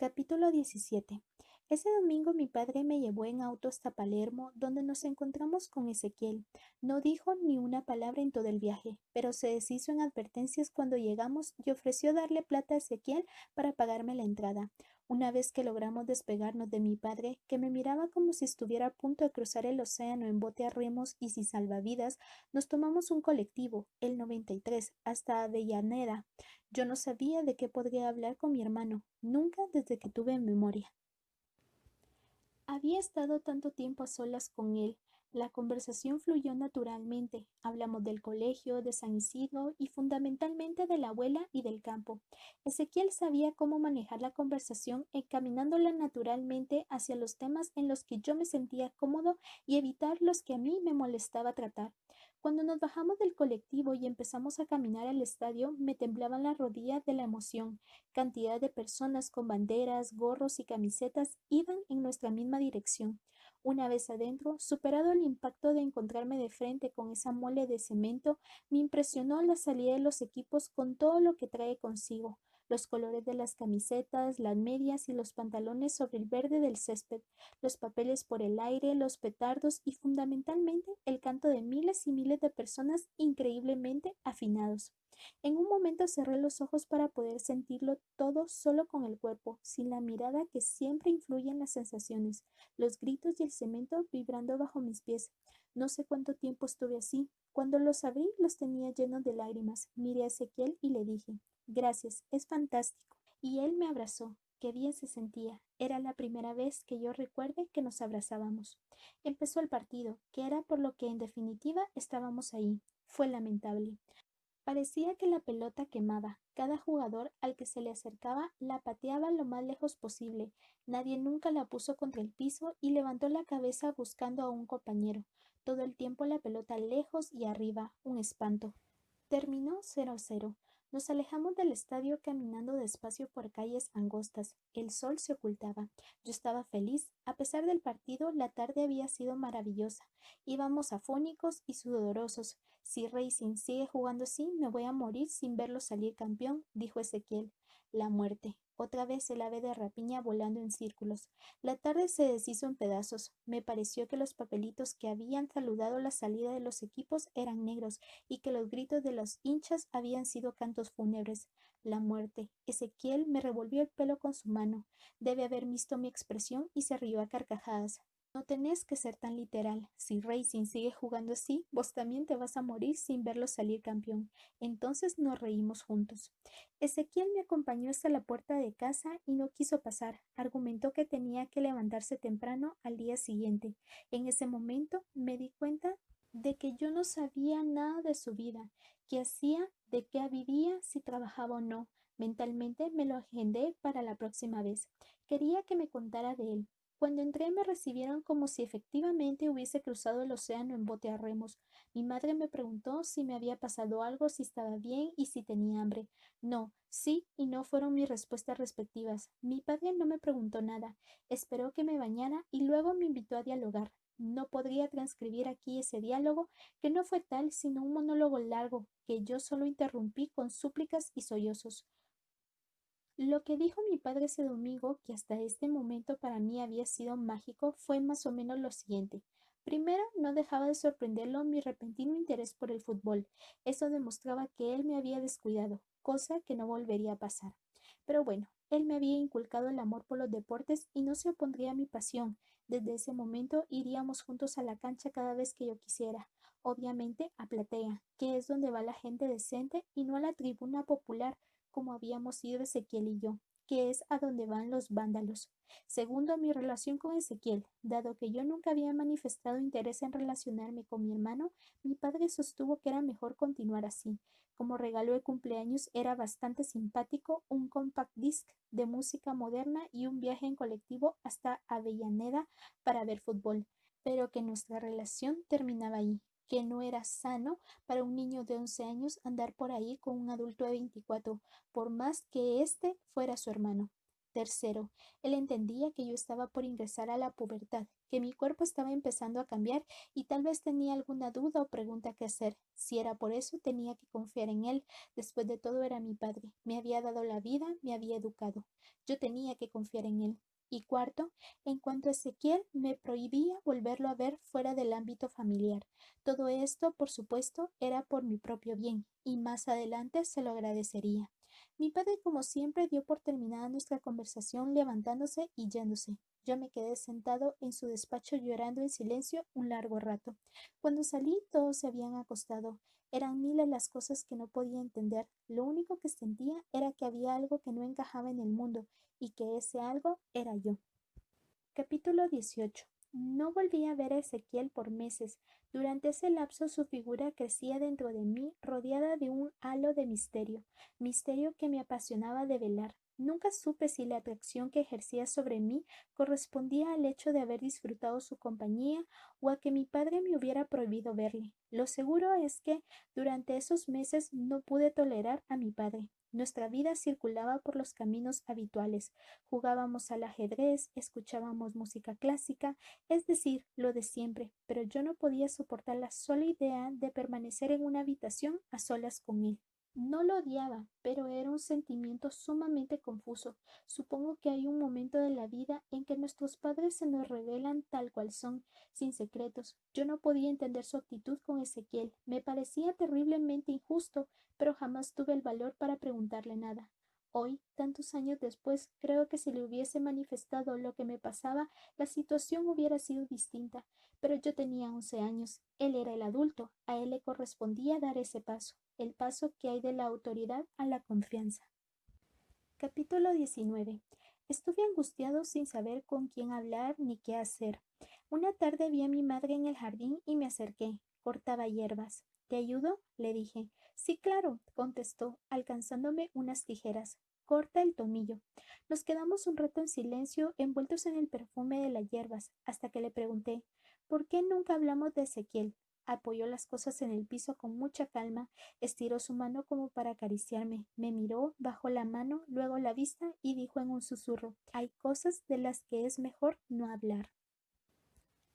Capítulo 17. Ese domingo mi padre me llevó en auto hasta Palermo, donde nos encontramos con Ezequiel. No dijo ni una palabra en todo el viaje, pero se deshizo en advertencias cuando llegamos y ofreció darle plata a Ezequiel para pagarme la entrada. Una vez que logramos despegarnos de mi padre, que me miraba como si estuviera a punto de cruzar el océano en bote a remos y sin salvavidas, nos tomamos un colectivo, el 93, hasta Avellaneda. Yo no sabía de qué podría hablar con mi hermano, nunca desde que tuve memoria. Había estado tanto tiempo a solas con él. La conversación fluyó naturalmente. Hablamos del colegio, de San Isidro y fundamentalmente de la abuela y del campo. Ezequiel sabía cómo manejar la conversación encaminándola naturalmente hacia los temas en los que yo me sentía cómodo y evitar los que a mí me molestaba tratar. Cuando nos bajamos del colectivo y empezamos a caminar al estadio, me temblaban las rodillas de la emoción. Cantidad de personas con banderas, gorros y camisetas iban en nuestra misma dirección. Una vez adentro, superado el impacto de encontrarme de frente con esa mole de cemento, me impresionó la salida de los equipos con todo lo que trae consigo. Los colores de las camisetas, las medias y los pantalones sobre el verde del césped, los papeles por el aire, los petardos y fundamentalmente el canto de miles y miles de personas increíblemente afinados. En un momento cerré los ojos para poder sentirlo todo solo con el cuerpo, sin la mirada que siempre influye en las sensaciones, los gritos y el cemento vibrando bajo mis pies. No sé cuánto tiempo estuve así. Cuando los abrí, los tenía llenos de lágrimas. Miré a Ezequiel y le dije, gracias, es fantástico. Y él me abrazó. Qué bien se sentía. Era la primera vez que yo recuerde que nos abrazábamos. Empezó el partido, que era por lo que en definitiva estábamos ahí. Fue lamentable. Parecía que la pelota quemaba. Cada jugador al que se le acercaba la pateaba lo más lejos posible. Nadie nunca la puso contra el piso y levantó la cabeza buscando a un compañero. Todo el tiempo la pelota lejos y arriba, un espanto. Terminó 0-0. Nos alejamos del estadio caminando despacio por calles angostas. El sol se ocultaba. Yo estaba feliz. A pesar del partido, la tarde había sido maravillosa. Íbamos afónicos y sudorosos. Si Racing sigue jugando así, me voy a morir sin verlo salir campeón, dijo Ezequiel. La muerte. Otra vez el ave de rapiña volando en círculos. La tarde se deshizo en pedazos. Me pareció que los papelitos que habían saludado la salida de los equipos eran negros y que los gritos de los hinchas habían sido cantos fúnebres. La muerte. Ezequiel me revolvió el pelo con su mano. Debe haber visto mi expresión y se rió a carcajadas. No tenés que ser tan literal. Si Racing sigue jugando así, vos también te vas a morir sin verlo salir campeón. Entonces nos reímos juntos. Ezequiel me acompañó hasta la puerta de casa y no quiso pasar. Argumentó que tenía que levantarse temprano al día siguiente. En ese momento me di cuenta de que yo no sabía nada de su vida, qué hacía, de qué vivía, si trabajaba o no. Mentalmente me lo agendé para la próxima vez. Quería que me contara de él. Cuando entré me recibieron como si efectivamente hubiese cruzado el océano en bote a remos. Mi madre me preguntó si me había pasado algo, si estaba bien y si tenía hambre. No, sí y no fueron mis respuestas respectivas. Mi padre no me preguntó nada. Esperó que me bañara y luego me invitó a dialogar. No podría transcribir aquí ese diálogo, que no fue tal sino un monólogo largo, que yo solo interrumpí con súplicas y sollozos. Lo que dijo mi padre ese domingo, que hasta este momento para mí había sido mágico, fue más o menos lo siguiente. Primero, no dejaba de sorprenderlo mi repentino interés por el fútbol. Eso demostraba que él me había descuidado, cosa que no volvería a pasar. Pero bueno, él me había inculcado el amor por los deportes y no se opondría a mi pasión. Desde ese momento iríamos juntos a la cancha cada vez que yo quisiera. Obviamente a platea, que es donde va la gente decente y no a la tribuna popular como habíamos ido Ezequiel y yo, que es a donde van los vándalos. Segundo, mi relación con Ezequiel. Dado que yo nunca había manifestado interés en relacionarme con mi hermano, mi padre sostuvo que era mejor continuar así. Como regalo de cumpleaños era bastante simpático un compact disc de música moderna y un viaje en colectivo hasta Avellaneda para ver fútbol, pero que nuestra relación terminaba ahí, que no era sano para un niño de 11 años andar por ahí con un adulto de 24, por más que éste fuera su hermano. Tercero, él entendía que yo estaba por ingresar a la pubertad, que mi cuerpo estaba empezando a cambiar y tal vez tenía alguna duda o pregunta que hacer. Si era por eso, tenía que confiar en él. Después de todo, era mi padre. Me había dado la vida, me había educado. Yo tenía que confiar en él. Y cuarto, en cuanto a Ezequiel, me prohibía volverlo a ver fuera del ámbito familiar. Todo esto, por supuesto, era por mi propio bien, y más adelante se lo agradecería. Mi padre, como siempre, dio por terminada nuestra conversación levantándose y yéndose. Yo me quedé sentado en su despacho llorando en silencio un largo rato. Cuando salí, todos se habían acostado. Eran miles las cosas que no podía entender. Lo único que sentía era que había algo que no encajaba en el mundo y que ese algo era yo. Capítulo 18. No volví a ver a Ezequiel por meses. Durante ese lapso su figura crecía dentro de mí, rodeada de un halo de misterio, misterio que me apasionaba develar. Nunca supe si la atracción que ejercía sobre mí correspondía al hecho de haber disfrutado su compañía o a que mi padre me hubiera prohibido verle. Lo seguro es que durante esos meses no pude tolerar a mi padre. Nuestra vida circulaba por los caminos habituales. Jugábamos al ajedrez, escuchábamos música clásica, es decir, lo de siempre, pero yo no podía soportar la sola idea de permanecer en una habitación a solas con él. No lo odiaba, pero era un sentimiento sumamente confuso. Supongo que hay un momento de la vida en que nuestros padres se nos revelan tal cual son, sin secretos. Yo no podía entender su actitud con Ezequiel. Me parecía terriblemente injusto, pero jamás tuve el valor para preguntarle nada. Hoy, tantos años después, creo que si le hubiese manifestado lo que me pasaba, la situación hubiera sido distinta. Pero yo tenía 11 años. Él era el adulto. A él le correspondía dar ese paso, el paso que hay de la autoridad a la confianza. Capítulo 19. Estuve angustiado sin saber con quién hablar ni qué hacer. Una tarde vi a mi madre en el jardín y me acerqué. Cortaba hierbas. ¿Te ayudo? Le dije. Sí, claro, contestó, alcanzándome unas tijeras. Corta el tomillo. Nos quedamos un rato en silencio, envueltos en el perfume de las hierbas, hasta que le pregunté ¿por qué nunca hablamos de Ezequiel? Apoyó las cosas en el piso con mucha calma, estiró su mano como para acariciarme, me miró, bajó la mano, luego la vista y dijo en un susurro hay cosas de las que es mejor no hablar.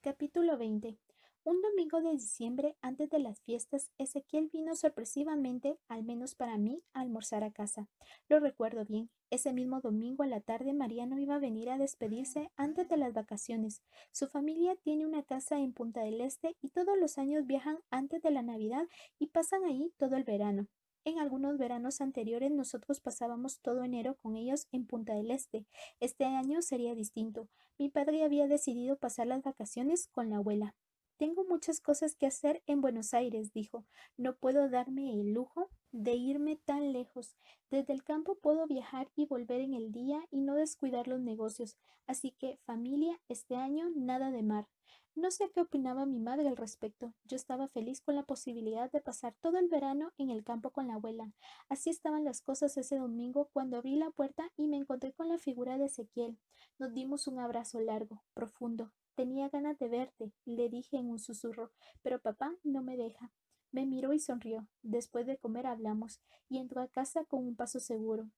Capítulo 20. Un domingo de diciembre, antes de las fiestas, Ezequiel vino sorpresivamente, al menos para mí, a almorzar a casa. Lo recuerdo bien. Ese mismo domingo a la tarde Mariano iba a venir a despedirse antes de las vacaciones. Su familia tiene una casa en Punta del Este y todos los años viajan antes de la Navidad y pasan ahí todo el verano. En algunos veranos anteriores nosotros pasábamos todo enero con ellos en Punta del Este. Este año sería distinto. Mi padre había decidido pasar las vacaciones con la abuela. Tengo muchas cosas que hacer en Buenos Aires, dijo. No puedo darme el lujo de irme tan lejos. Desde el campo puedo viajar y volver en el día y no descuidar los negocios. Así que, familia, este año nada de mar. No sé qué opinaba mi madre al respecto. Yo estaba feliz con la posibilidad de pasar todo el verano en el campo con la abuela. Así estaban las cosas ese domingo cuando abrí la puerta y me encontré con la figura de Ezequiel. Nos dimos un abrazo largo, profundo. Tenía ganas de verte, le dije en un susurro, pero papá no me deja. Me miró y sonrió. Después de comer hablamos, y entró a casa con un paso seguro.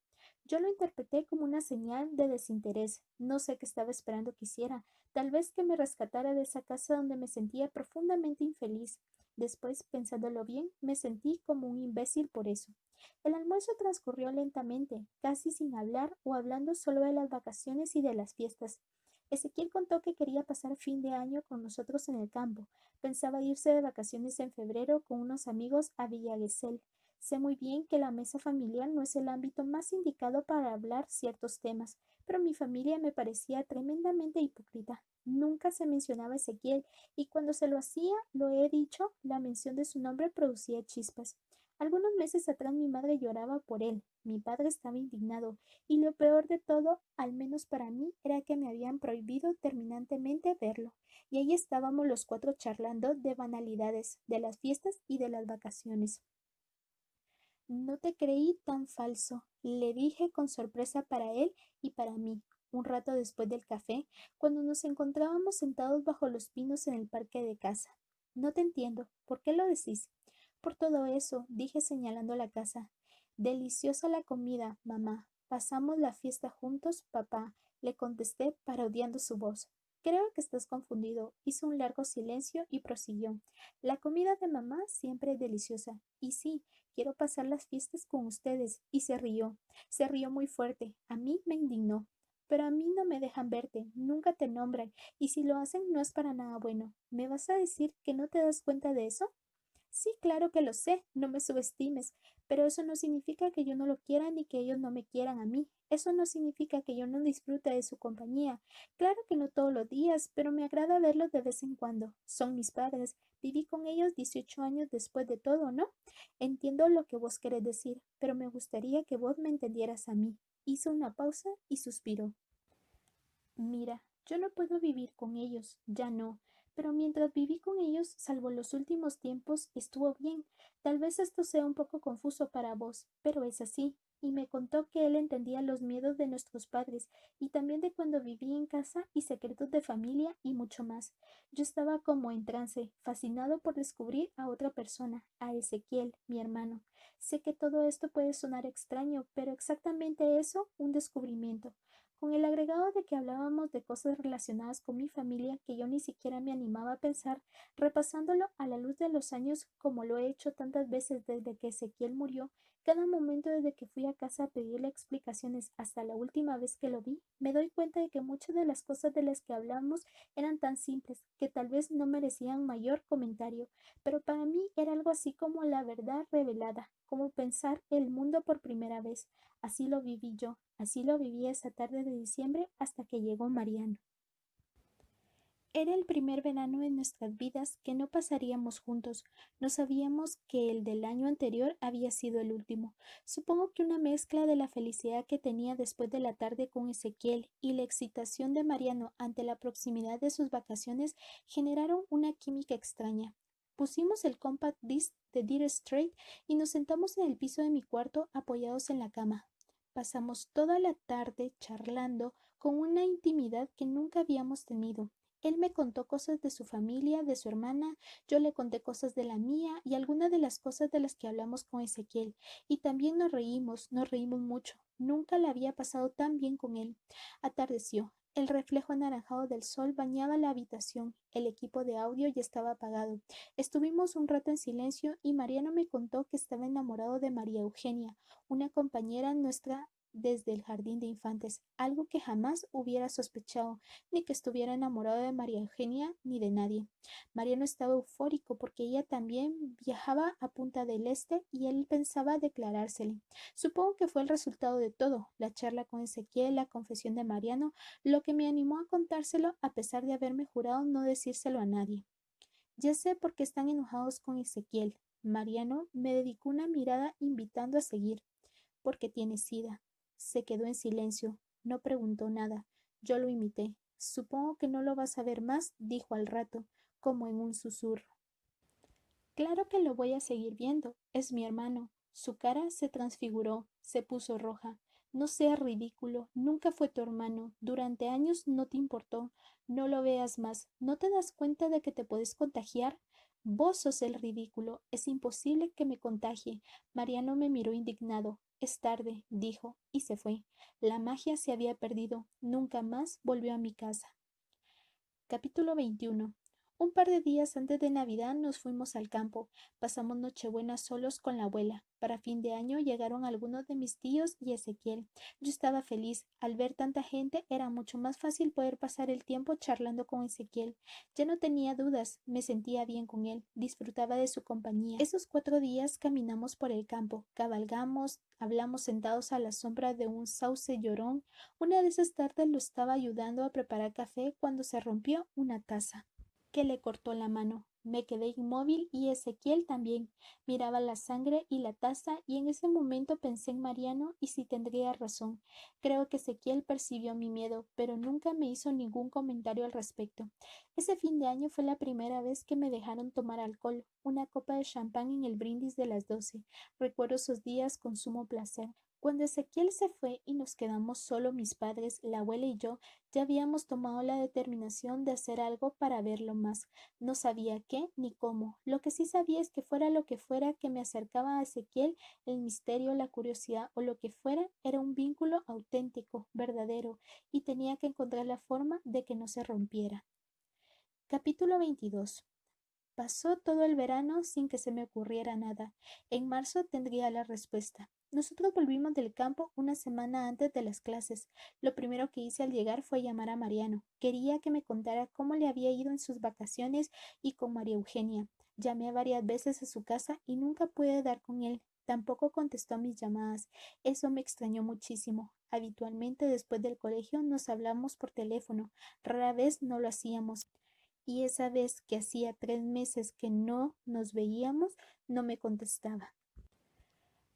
Yo lo interpreté como una señal de desinterés. No sé qué estaba esperando que hiciera. Tal vez que me rescatara de esa casa donde me sentía profundamente infeliz. Después, pensándolo bien, me sentí como un imbécil por eso. El almuerzo transcurrió lentamente, casi sin hablar o hablando solo de las vacaciones y de las fiestas. Ezequiel contó que quería pasar fin de año con nosotros en el campo. Pensaba irse de vacaciones en febrero con unos amigos a Villa Gesell. Sé muy bien que la mesa familiar no es el ámbito más indicado para hablar ciertos temas, pero mi familia me parecía tremendamente hipócrita. Nunca se mencionaba Ezequiel, y cuando se lo hacía, lo he dicho, la mención de su nombre producía chispas. Algunos meses atrás mi madre lloraba por él, mi padre estaba indignado, y lo peor de todo, al menos para mí, era que me habían prohibido terminantemente verlo. Y ahí estábamos los cuatro charlando de banalidades, de las fiestas y de las vacaciones. No te creí tan falso, le dije con sorpresa para él y para mí, un rato después del café, cuando nos encontrábamos sentados bajo los pinos en el parque de casa. No te entiendo, ¿por qué lo decís? Por todo eso, dije señalando la casa. Deliciosa la comida, mamá. Pasamos la fiesta juntos, papá, le contesté parodiando su voz. Creo que estás confundido. Hizo un largo silencio y prosiguió. La comida de mamá siempre es deliciosa. Y sí, quiero pasar las fiestas con ustedes. Y se rió. Se rió muy fuerte. A mí me indignó. Pero a mí no me dejan verte, nunca te nombran, y si lo hacen no es para nada bueno. ¿Me vas a decir que no te das cuenta de eso? Sí, claro que lo sé, no me subestimes, pero eso no significa que yo no lo quiera ni que ellos no me quieran a mí. Eso no significa que yo no disfrute de su compañía. Claro que no todos los días, pero me agrada verlos de vez en cuando. Son mis padres. Viví con ellos 18 años después de todo, ¿no? Entiendo lo que vos querés decir, pero me gustaría que vos me entendieras a mí. Hizo una pausa y suspiró. Mira, yo no puedo vivir con ellos, ya no, pero mientras viví con ellos, salvo los últimos tiempos, estuvo bien. Tal vez esto sea un poco confuso para vos, pero es así. Y me contó que él entendía los miedos de nuestros padres y también de cuando viví en casa y secretos de familia y mucho más. Yo estaba como en trance, fascinado por descubrir a otra persona, a Ezequiel, mi hermano. Sé que todo esto puede sonar extraño, pero exactamente eso, un descubrimiento con el agregado de que hablábamos de cosas relacionadas con mi familia que yo ni siquiera me animaba a pensar, repasándolo a la luz de los años como lo he hecho tantas veces desde que Ezequiel murió, cada momento desde que fui a casa a pedirle explicaciones hasta la última vez que lo vi, me doy cuenta de que muchas de las cosas de las que hablamos eran tan simples que tal vez no merecían mayor comentario, pero para mí era algo así como la verdad revelada, como pensar el mundo por primera vez. Así lo viví yo, así lo viví esa tarde de diciembre hasta que llegó Mariano. Era el primer verano en nuestras vidas que no pasaríamos juntos. No sabíamos que el del año anterior había sido el último. Supongo que una mezcla de la felicidad que tenía después de la tarde con Ezequiel y la excitación de Mariano ante la proximidad de sus vacaciones generaron una química extraña. Pusimos el compact disc de Dire Straits y nos sentamos en el piso de mi cuarto apoyados en la cama. Pasamos toda la tarde charlando con una intimidad que nunca habíamos tenido. Él me contó cosas de su familia, de su hermana, yo le conté cosas de la mía y algunas de las cosas de las que hablamos con Ezequiel. Y también nos reímos mucho. Nunca la había pasado tan bien con él. Atardeció. El reflejo anaranjado del sol bañaba la habitación. El equipo de audio ya estaba apagado. Estuvimos un rato en silencio y Mariano me contó que estaba enamorado de María Eugenia, una compañera nuestra desde el jardín de infantes, algo que jamás hubiera sospechado, ni que estuviera enamorado de María Eugenia ni de nadie. Mariano estaba eufórico porque ella también viajaba a Punta del Este y él pensaba declarársele. Supongo que fue el resultado de todo, la charla con Ezequiel, la confesión de Mariano, lo que me animó a contárselo a pesar de haberme jurado no decírselo a nadie. Ya sé por qué están enojados con Ezequiel. Mariano me dedicó una mirada invitando a seguir. Porque tiene sida. Se quedó en silencio. No preguntó nada. Yo lo imité. Supongo que no lo vas a ver más, dijo al rato, como en un susurro. Claro que lo voy a seguir viendo. Es mi hermano. Su cara se transfiguró, se puso roja. No seas ridículo. Nunca fue tu hermano. Durante años no te importó. No lo veas más. ¿No te das cuenta de que te puedes contagiar? Vos sos el ridículo. Es imposible que me contagie. Mariano me miró indignado. Es tarde, dijo, y se fue. La magia se había perdido. Nunca más volvió a mi casa. Capítulo 21. Un par de días antes de Navidad nos fuimos al campo. Pasamos Nochebuena solos con la abuela. Para fin de año llegaron algunos de mis tíos y Ezequiel. Yo estaba feliz. Al ver tanta gente era mucho más fácil poder pasar el tiempo charlando con Ezequiel. Ya no tenía dudas. Me sentía bien con él. Disfrutaba de su compañía. Esos 4 días caminamos por el campo. Cabalgamos, hablamos sentados a la sombra de un sauce llorón. Una de esas tardes lo estaba ayudando a preparar café cuando se rompió una taza, que le cortó la mano. Me quedé inmóvil y Ezequiel también. Miraba la sangre y la taza y en ese momento pensé en Mariano y si tendría razón. Creo que Ezequiel percibió mi miedo, pero nunca me hizo ningún comentario al respecto. Ese fin de año fue la primera vez que me dejaron tomar alcohol, una copa de champán en el brindis de las 12. Recuerdo esos días con sumo placer. Cuando Ezequiel se fue y nos quedamos solo mis padres, la abuela y yo, ya habíamos tomado la determinación de hacer algo para verlo más. No sabía qué ni cómo. Lo que sí sabía es que fuera lo que fuera que me acercaba a Ezequiel, el misterio, la curiosidad o lo que fuera, era un vínculo auténtico, verdadero, y tenía que encontrar la forma de que no se rompiera. Capítulo 22. Pasó todo el verano sin que se me ocurriera nada. En marzo tendría la respuesta. Nosotros volvimos del campo una semana antes de las clases. Lo primero que hice al llegar fue llamar a Mariano. Quería que me contara cómo le había ido en sus vacaciones y con María Eugenia. Llamé varias veces a su casa y nunca pude dar con él. Tampoco contestó a mis llamadas. Eso me extrañó muchísimo. Habitualmente después del colegio nos hablamos por teléfono. Rara vez no lo hacíamos. Y esa vez que hacía 3 meses que no nos veíamos, no me contestaba.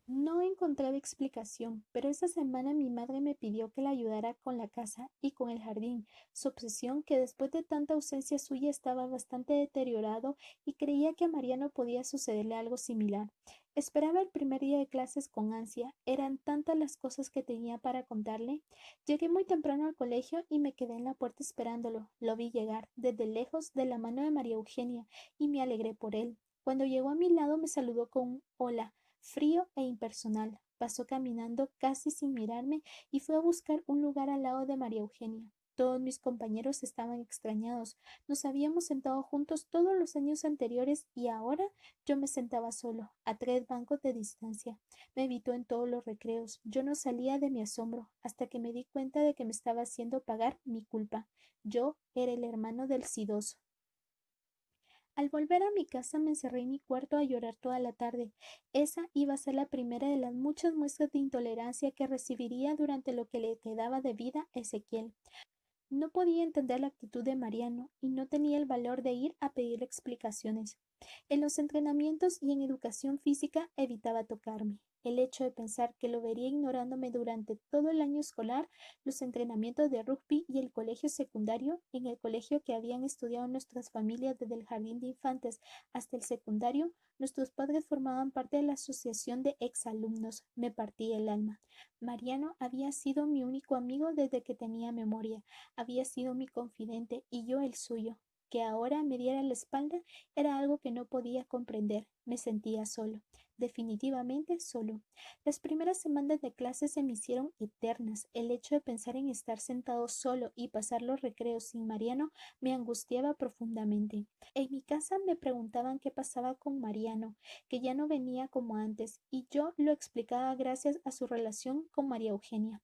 No encontraba explicación, pero esa semana mi madre me pidió que la ayudara con la casa y con el jardín, su obsesión que después de tanta ausencia suya estaba bastante deteriorado y creía que a Mariano podía sucederle algo similar. Esperaba el primer día de clases con ansia, eran tantas las cosas que tenía para contarle. Llegué muy temprano al colegio y me quedé en la puerta esperándolo. Lo vi llegar, desde lejos, de la mano de María Eugenia, y me alegré por él. Cuando llegó a mi lado me saludó con un hola frío e impersonal. Pasó caminando casi sin mirarme y fue a buscar un lugar al lado de María Eugenia. Todos mis compañeros estaban extrañados. Nos habíamos sentado juntos todos los años anteriores y ahora yo me sentaba solo, a 3 bancos de distancia. Me evitó en todos los recreos. Yo no salía de mi asombro hasta que me di cuenta de que me estaba haciendo pagar mi culpa. Yo era el hermano del sidoso. Al volver a mi casa me encerré en mi cuarto a llorar toda la tarde. Esa iba a ser la primera de las muchas muestras de intolerancia que recibiría durante lo que le quedaba de vida a Ezequiel. No podía entender la actitud de Mariano y no tenía el valor de ir a pedirle explicaciones. En los entrenamientos y en educación física evitaba tocarme. El hecho de pensar que lo vería ignorándome durante todo el año escolar, los entrenamientos de rugby y el colegio secundario, en el colegio que habían estudiado nuestras familias desde el jardín de infantes hasta el secundario, nuestros padres formaban parte de la asociación de exalumnos. Me partía el alma. Mariano había sido mi único amigo desde que tenía memoria, había sido mi confidente y yo el suyo. Que ahora me diera la espalda era algo que no podía comprender. Me sentía solo, definitivamente solo. Las primeras semanas de clase se me hicieron eternas. El hecho de pensar en estar sentado solo y pasar los recreos sin Mariano me angustiaba profundamente. En mi casa me preguntaban qué pasaba con Mariano, que ya no venía como antes, y yo lo explicaba gracias a su relación con María Eugenia.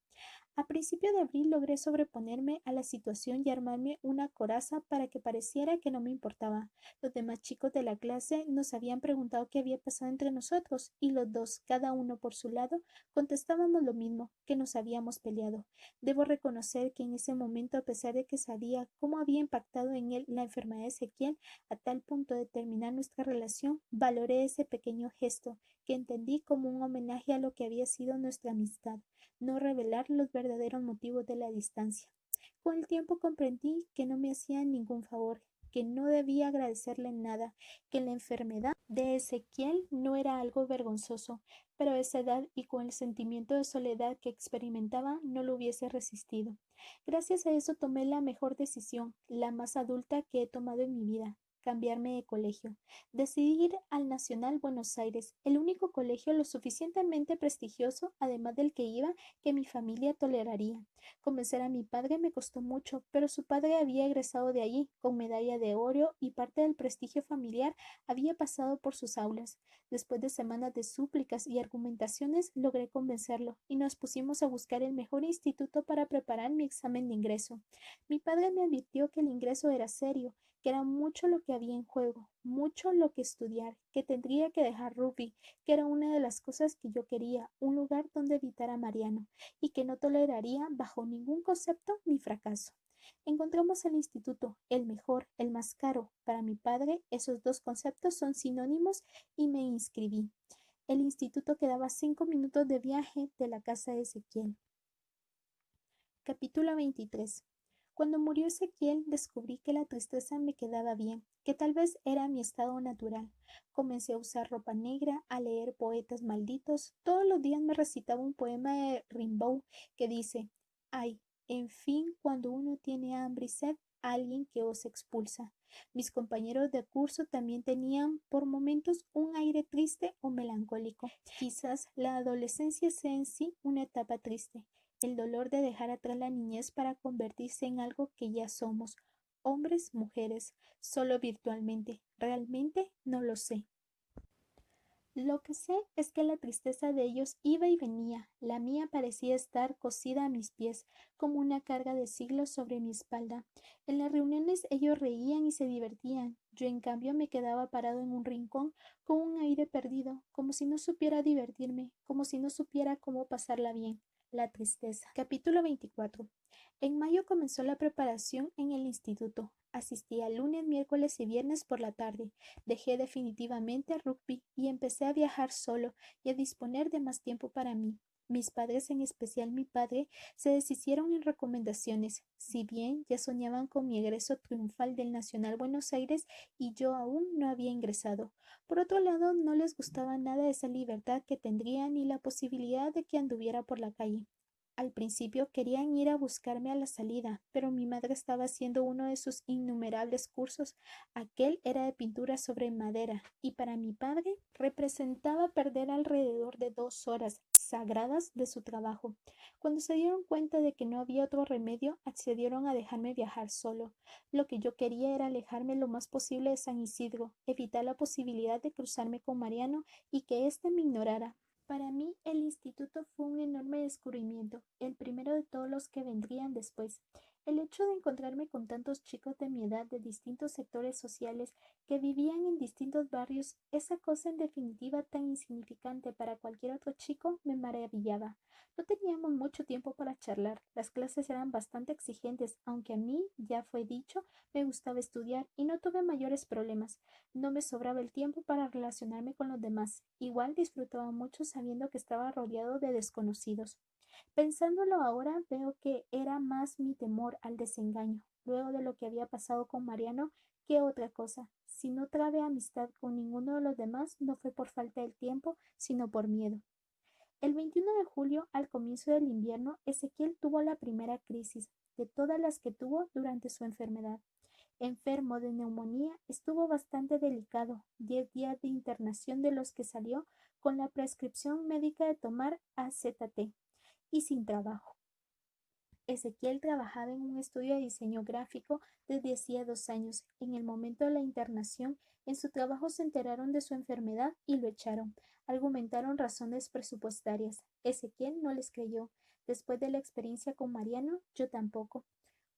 A principio de abril logré sobreponerme a la situación y armarme una coraza para que pareciera que no me importaba. Los demás chicos de la clase nos habían preguntado qué había pasado entre nosotros y los dos, cada uno por su lado, contestábamos lo mismo, que nos habíamos peleado. Debo reconocer que en ese momento, a pesar de que sabía cómo había impactado en él la enfermedad de Ezequiel, a tal punto de terminar nuestra relación, valoré ese pequeño gesto, que entendí como un homenaje a lo que había sido nuestra amistad, no revelar los verdaderos motivos de la distancia. Con el tiempo comprendí que no me hacía ningún favor, que no debía agradecerle nada, que la enfermedad de Ezequiel no era algo vergonzoso, pero a esa edad y con el sentimiento de soledad que experimentaba no lo hubiese resistido. Gracias a eso tomé la mejor decisión, la más adulta que he tomado en mi vida, cambiarme de colegio. Decidí ir al Nacional Buenos Aires, el único colegio lo suficientemente prestigioso, además del que iba, que mi familia toleraría. Convencer a mi padre me costó mucho, pero su padre había egresado de allí, con medalla de oro y parte del prestigio familiar había pasado por sus aulas. Después de semanas de súplicas y argumentaciones, logré convencerlo y nos pusimos a buscar el mejor instituto para preparar mi examen de ingreso. Mi padre me advirtió que el ingreso era serio, que era mucho lo que había en juego, mucho lo que estudiar, que tendría que dejar rugby, que era una de las cosas que yo quería, un lugar donde evitar a Mariano, y que no toleraría bajo ningún concepto mi fracaso. Encontramos el instituto, el mejor, el más caro. Para mi padre, esos dos conceptos son sinónimos y me inscribí. El instituto quedaba a 5 minutos de viaje de la casa de Ezequiel. Capítulo 23. Cuando murió Ezequiel, descubrí que la tristeza me quedaba bien, que tal vez era mi estado natural. Comencé a usar ropa negra, a leer poetas malditos. Todos los días me recitaba un poema de Rimbaud que dice: Ay, en fin, cuando uno tiene hambre y sed, alguien que os expulsa. Mis compañeros de curso también tenían por momentos un aire triste o melancólico. Quizás la adolescencia sea en sí una etapa triste, el dolor de dejar atrás la niñez para convertirse en algo que ya somos, hombres, mujeres, solo virtualmente. Realmente no lo sé. Lo que sé es que la tristeza de ellos iba y venía, la mía parecía estar cosida a mis pies, como una carga de siglos sobre mi espalda. En las reuniones ellos reían y se divertían, yo en cambio me quedaba parado en un rincón con un aire perdido, como si no supiera divertirme, como si no supiera cómo pasarla bien. La tristeza. Capítulo 24. En mayo comenzó la preparación en el instituto. Asistía lunes, miércoles y viernes por la tarde. Dejé definitivamente el rugby y empecé a viajar solo y a disponer de más tiempo para mí. Mis padres, en especial mi padre, se deshicieron en recomendaciones, si bien ya soñaban con mi egreso triunfal del Nacional Buenos Aires y yo aún no había ingresado. Por otro lado, no les gustaba nada esa libertad que tendría ni la posibilidad de que anduviera por la calle. Al principio querían ir a buscarme a la salida, pero mi madre estaba haciendo uno de sus innumerables cursos. Aquel era de pintura sobre madera, y para mi padre representaba perder alrededor de 2 horas sagradas de su trabajo. Cuando se dieron cuenta de que no había otro remedio, accedieron a dejarme viajar solo. Lo que yo quería era alejarme lo más posible de San Isidro, evitar la posibilidad de cruzarme con Mariano y que éste me ignorara. Para mí, el instituto fue un enorme descubrimiento, el primero de todos los que vendrían después. El hecho de encontrarme con tantos chicos de mi edad de distintos sectores sociales que vivían en distintos barrios, esa cosa en definitiva tan insignificante para cualquier otro chico, me maravillaba. No teníamos mucho tiempo para charlar, las clases eran bastante exigentes, aunque a mí, ya fue dicho, me gustaba estudiar y no tuve mayores problemas. No me sobraba el tiempo para relacionarme con los demás. Igual disfrutaba mucho sabiendo que estaba rodeado de desconocidos. Pensándolo ahora, veo que era más mi temor al desengaño, luego de lo que había pasado con Mariano, que otra cosa. Si no trabé amistad con ninguno de los demás, no fue por falta de tiempo, sino por miedo. El 21 de julio, al comienzo del invierno, Ezequiel tuvo la primera crisis de todas las que tuvo durante su enfermedad. Enfermo de neumonía, estuvo bastante delicado, 10 días de internación de los que salió con la prescripción médica de tomar AZT y sin trabajo. Ezequiel trabajaba en un estudio de diseño gráfico desde hacía 2 años. En el momento de la internación, en su trabajo se enteraron de su enfermedad y lo echaron. Argumentaron razones presupuestarias. Ezequiel no les creyó. Después de la experiencia con Mariano, yo tampoco.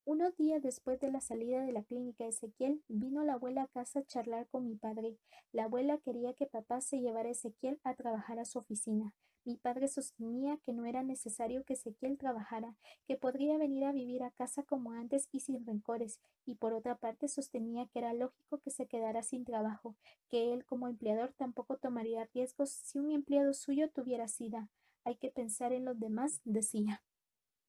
Unos días después de la salida de la clínica de Ezequiel, vino la abuela a casa a charlar con mi padre. La abuela quería que papá se llevara a Ezequiel a trabajar a su oficina. Mi padre sostenía que no era necesario que Ezequiel trabajara, que podría venir a vivir a casa como antes y sin rencores, y por otra parte sostenía que era lógico que se quedara sin trabajo, que él como empleador tampoco tomaría riesgos si un empleado suyo tuviera sida. Hay que pensar en los demás, decía.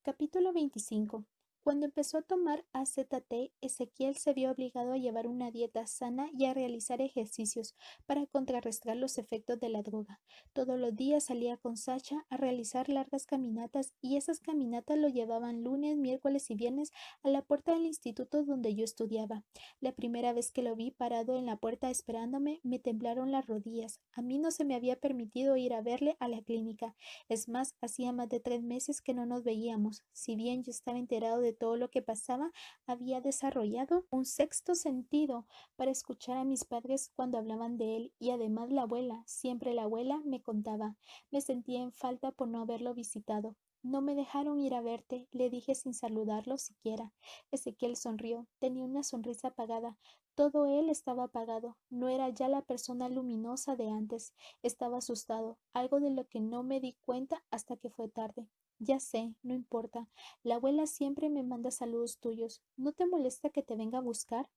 Capítulo 25. Cuando empezó a tomar AZT, Ezequiel se vio obligado a llevar una dieta sana y a realizar ejercicios para contrarrestar los efectos de la droga. Todos los días salía con Sacha a realizar largas caminatas y esas caminatas lo llevaban lunes, miércoles y viernes a la puerta del instituto donde yo estudiaba. La primera vez que lo vi parado en la puerta esperándome, me temblaron las rodillas. A mí no se me había permitido ir a verle a la clínica. Es más, hacía más de 3 meses que no nos veíamos. Si bien yo estaba enterado de todo lo que pasaba, había desarrollado un sexto sentido para escuchar a mis padres cuando hablaban de él y además la abuela, siempre la abuela, me contaba. Me sentía en falta por no haberlo visitado. No me dejaron ir a verte, le dije sin saludarlo siquiera. Ezequiel sonrió, tenía una sonrisa apagada. Todo él estaba apagado, no era ya la persona luminosa de antes. Estaba asustado, algo de lo que no me di cuenta hasta que fue tarde. Ya sé, no importa. La abuela siempre me manda saludos tuyos. ¿No te molesta que te venga a buscar?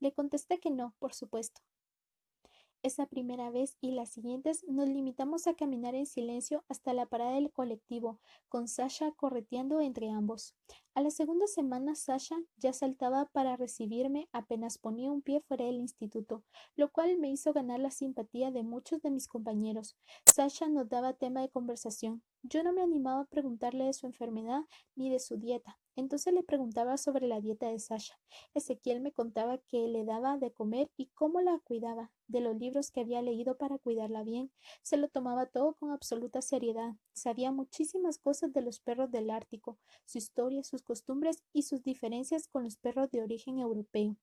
Le contesté que no, por supuesto. Esa primera vez y las siguientes nos limitamos a caminar en silencio hasta la parada del colectivo, con Sasha correteando entre ambos. A la segunda semana Sasha ya saltaba para recibirme apenas ponía un pie fuera del instituto, lo cual me hizo ganar la simpatía de muchos de mis compañeros. Sasha nos daba tema de conversación. Yo no me animaba a preguntarle de su enfermedad ni de su dieta. Entonces le preguntaba sobre la dieta de Sasha. Ezequiel me contaba que le daba de comer y cómo la cuidaba, de los libros que había leído para cuidarla bien. Se lo tomaba todo con absoluta seriedad. Sabía muchísimas cosas de los perros del Ártico, su historia, sus costumbres y sus diferencias con los perros de origen europeo.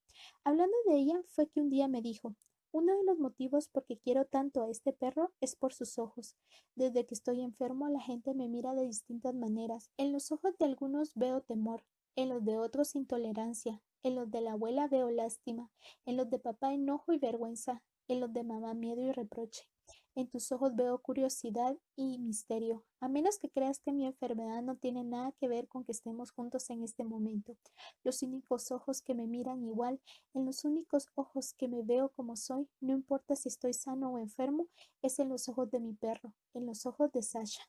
Hablando de ella, fue que un día me dijo, uno de los motivos por que quiero tanto a este perro es por sus ojos. Desde que estoy enfermo, la gente me mira de distintas maneras. En los ojos de algunos veo temor, en los de otros intolerancia, en los de la abuela veo lástima, en los de papá enojo y vergüenza, en los de mamá miedo y reproche. En tus ojos veo curiosidad y misterio, a menos que creas que mi enfermedad no tiene nada que ver con que estemos juntos en este momento. Los únicos ojos que me miran igual, en los únicos ojos que me veo como soy, no importa si estoy sano o enfermo, es en los ojos de mi perro, en los ojos de Sasha.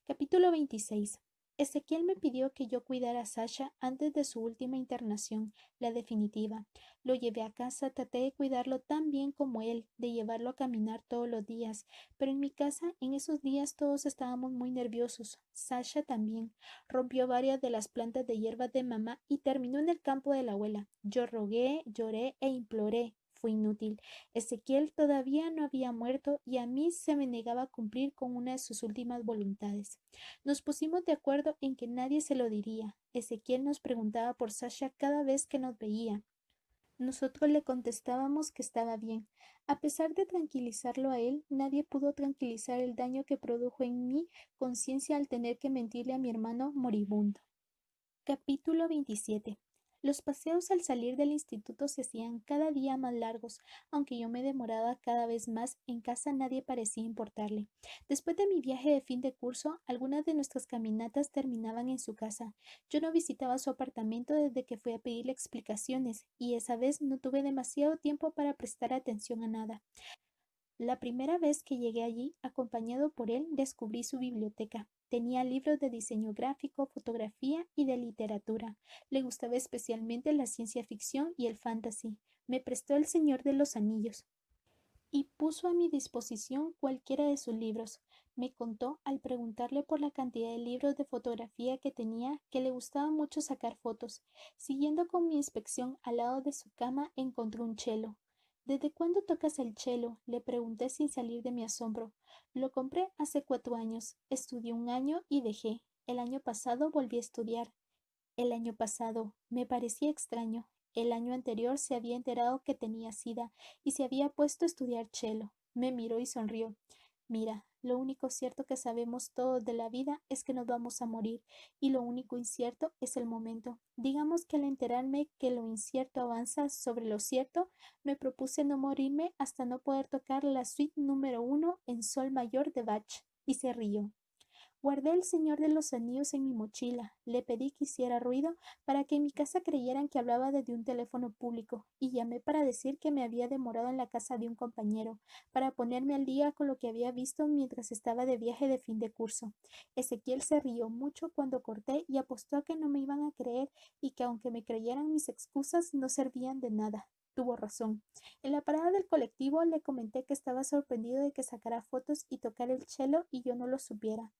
Capítulo 26. Ezequiel me pidió que yo cuidara a Sasha antes de su última internación, la definitiva. Lo llevé a casa, traté de cuidarlo tan bien como él, de llevarlo a caminar todos los días, pero en mi casa en esos días todos estábamos muy nerviosos. Sasha también. Rompió varias de las plantas de hierba de mamá y terminó en el campo de la abuela. Yo rogué, lloré e imploré. Fue inútil. Ezequiel todavía no había muerto y a mí se me negaba a cumplir con una de sus últimas voluntades. Nos pusimos de acuerdo en que nadie se lo diría. Ezequiel nos preguntaba por Sasha cada vez que nos veía. Nosotros le contestábamos que estaba bien. A pesar de tranquilizarlo a él, nadie pudo tranquilizar el daño que produjo en mi conciencia al tener que mentirle a mi hermano moribundo. Capítulo 27. Los paseos al salir del instituto se hacían cada día más largos, aunque yo me demoraba cada vez más, en casa nadie parecía importarle. Después de mi viaje de fin de curso, algunas de nuestras caminatas terminaban en su casa. Yo no visitaba su apartamento desde que fui a pedirle explicaciones, y esa vez no tuve demasiado tiempo para prestar atención a nada. La primera vez que llegué allí, acompañado por él, descubrí su biblioteca. Tenía libros de diseño gráfico, fotografía y de literatura. Le gustaba especialmente la ciencia ficción y el fantasy. Me prestó El Señor de los Anillos y puso a mi disposición cualquiera de sus libros. Me contó, al preguntarle por la cantidad de libros de fotografía que tenía, que le gustaba mucho sacar fotos. Siguiendo con mi inspección, al lado de su cama encontré un chelo. ¿Desde cuándo tocas el chelo? Le pregunté sin salir de mi asombro. Lo compré hace 4 años. Estudié un año y dejé. El año pasado volví a estudiar. El año pasado me parecía extraño. El año anterior se había enterado que tenía sida y se había puesto a estudiar chelo. Me miró y sonrió. Mira, lo único cierto que sabemos todos de la vida es que nos vamos a morir, y lo único incierto es el momento. Digamos que al enterarme que lo incierto avanza sobre lo cierto, me propuse no morirme hasta no poder tocar la suite número 1 en sol mayor de Bach, y se rió. Guardé El Señor de los Anillos en mi mochila. Le pedí que hiciera ruido para que en mi casa creyeran que hablaba desde un teléfono público, y llamé para decir que me había demorado en la casa de un compañero, para ponerme al día con lo que había visto mientras estaba de viaje de fin de curso. Ezequiel se rió mucho cuando corté y apostó a que no me iban a creer y que aunque me creyeran mis excusas no servían de nada. Tuvo razón. En la parada del colectivo le comenté que estaba sorprendido de que sacara fotos y tocara el cello y yo no lo supiera.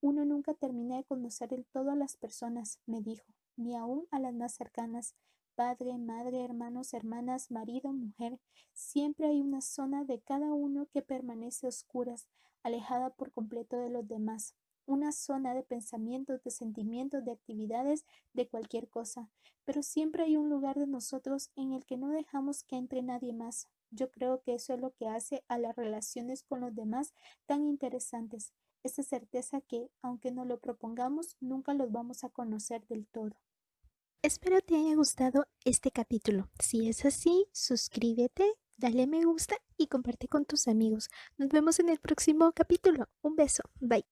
Uno nunca termina de conocer del todo a las personas, me dijo, ni aun a las más cercanas. Padre, madre, hermanos, hermanas, marido, mujer. Siempre hay una zona de cada uno que permanece a oscuras, alejada por completo de los demás. Una zona de pensamientos, de sentimientos, de actividades, de cualquier cosa. Pero siempre hay un lugar de nosotros en el que no dejamos que entre nadie más. Yo creo que eso es lo que hace a las relaciones con los demás tan interesantes, esa certeza que, aunque no lo propongamos, nunca los vamos a conocer del todo. Espero te haya gustado este capítulo. Si es así, suscríbete, dale me gusta y comparte con tus amigos. Nos vemos en el próximo capítulo. Un beso. Bye.